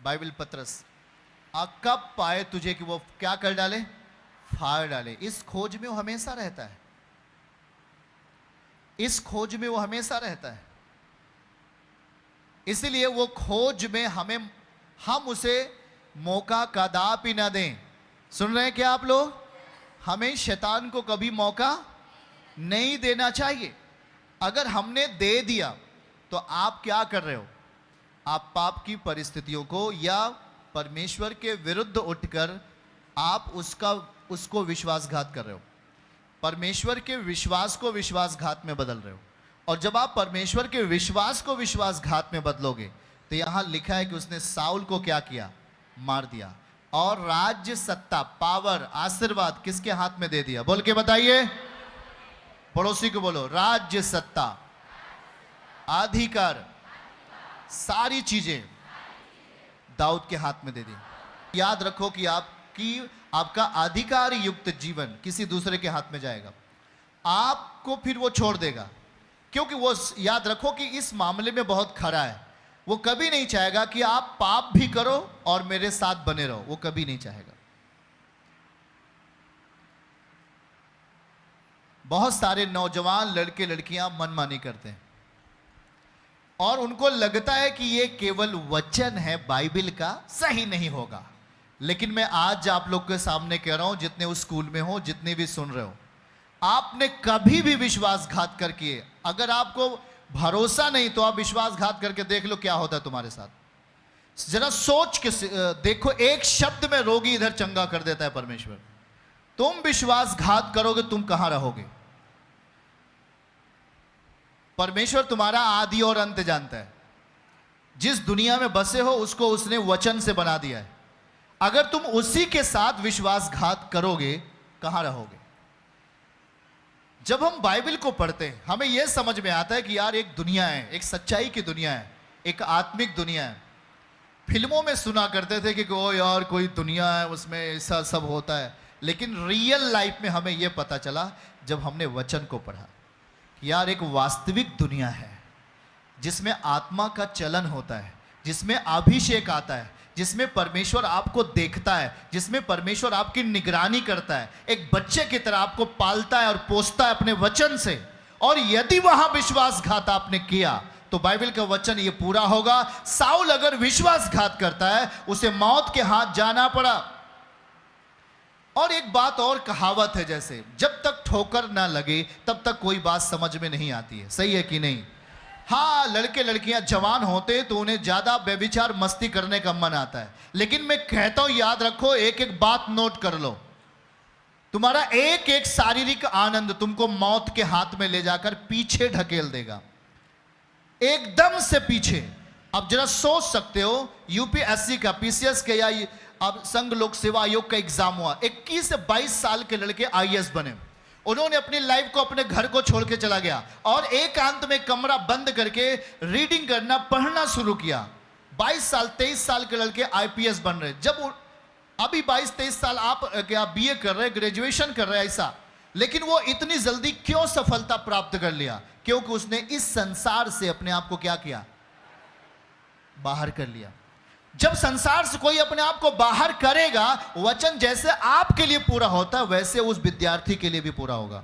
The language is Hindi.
बाइबल पत्रस, कब पाए तुझे कि वो क्या कर डाले, फाड़ डाले। इस खोज में वो हमेशा रहता है, इस खोज में वो हमेशा रहता है। इसलिए वो खोज में हम उसे मौका कदापि ना दें। सुन रहे हैं क्या आप लोग? हमें शैतान को कभी मौका नहीं देना चाहिए। अगर हमने दे दिया तो आप क्या कर रहे हो? आप पाप की परिस्थितियों को या परमेश्वर के विरुद्ध उठकर आप उसको विश्वासघात कर रहे हो, परमेश्वर के विश्वास को विश्वासघात में बदल रहे हो। और जब आप परमेश्वर के विश्वास को विश्वासघात में बदलोगे तो यहां लिखा है कि उसने साउल को क्या किया? मार दिया। और राज्य, सत्ता, पावर, आशीर्वाद किसके हाथ में दे दिया? बोल के बताइए, पड़ोसी को बोलो, राज्य, सत्ता, अधिकार, सारी चीजें दाऊद के हाथ में दे दी। याद रखो कि आपका अधिकार युक्त जीवन किसी दूसरे के हाथ में जाएगा, आपको फिर वो छोड़ देगा। क्योंकि वो, याद रखो कि इस मामले में बहुत खरा है। वो कभी नहीं चाहेगा कि आप पाप भी करो और मेरे साथ बने रहो, वो कभी नहीं चाहेगा। बहुत सारे नौजवान लड़के लड़कियां मनमानी करते हैं और उनको लगता है कि ये केवल वचन है बाइबल का, सही नहीं होगा। लेकिन मैं आज आप लोग के सामने कह रहा हूं, जितने उस स्कूल में हो, जितने भी सुन रहे हो, आपने कभी भी विश्वासघात करके, अगर आपको भरोसा नहीं तो आप विश्वासघात करके देख लो क्या होता है तुम्हारे साथ। जरा सोच के देखो, एक शब्द में रोगी इधर चंगा कर देता है परमेश्वर। तुम विश्वासघात करोगे, तुम कहां रहोगे? परमेश्वर तुम्हारा आदि और अंत जानता है। जिस दुनिया में बसे हो उसको उसने वचन से बना दिया है। अगर तुम उसी के साथ विश्वासघात करोगे, कहां रहोगे? जब हम बाइबल को पढ़ते हैं हमें यह समझ में आता है कि यार एक दुनिया है, एक सच्चाई की दुनिया है, एक आत्मिक दुनिया है। फिल्मों में सुना करते थे कि ओ यार कोई दुनिया है, उसमें ऐसा सब होता है। लेकिन रियल लाइफ में हमें यह पता चला जब हमने वचन को पढ़ा कि यार एक वास्तविक दुनिया है जिसमें आत्मा का चलन होता है, जिसमें अभिषेक आता है, जिसमें परमेश्वर आपको देखता है, जिसमें परमेश्वर आपकी निगरानी करता है, एक बच्चे की तरह आपको पालता है और पोसता है अपने वचन से। और यदि वहां विश्वासघात आपने किया तो बाइबल का वचन ये पूरा होगा। साउल अगर विश्वासघात करता है, उसे मौत के हाथ जाना पड़ा। और एक बात और कहावत है, जैसे जब तक ठोकर ना लगे तब तक कोई बात समझ में नहीं आती है। सही है कि नहीं? हाँ, लड़के लड़कियां जवान होते तो उन्हें ज्यादा व्यभिचार मस्ती करने का मन आता है। लेकिन मैं कहता हूं, याद रखो, एक एक बात नोट कर लो, तुम्हारा एक एक शारीरिक आनंद तुमको मौत के हाथ में ले जाकर पीछे ढकेल देगा, एकदम से पीछे। अब जरा सोच सकते हो, यूपीएससी का, पीसीएस के या अब संघ लोक सेवा आयोग का एग्जाम हुआ, 21 से 22 साल के लड़के आईएएस बने। उन्होंने अपनी लाइफ को, अपने घर को छोड़ के चला गया और एकांत में कमरा बंद करके रीडिंग करना, पढ़ना शुरू किया। 22 साल 23 साल के लड़के आईपीएस बन रहे। जब अभी 22-23 साल आप क्या बीए कर रहे, ग्रेजुएशन कर रहे, ऐसा। लेकिन वो इतनी जल्दी क्यों सफलता प्राप्त कर लिया? क्योंकि उसने इस संसार से अपने आप को क्या किया? बाहर कर लिया। जब संसार से कोई अपने आप को बाहर करेगा, वचन जैसे आपके लिए पूरा होता है वैसे उस विद्यार्थी के लिए भी पूरा होगा।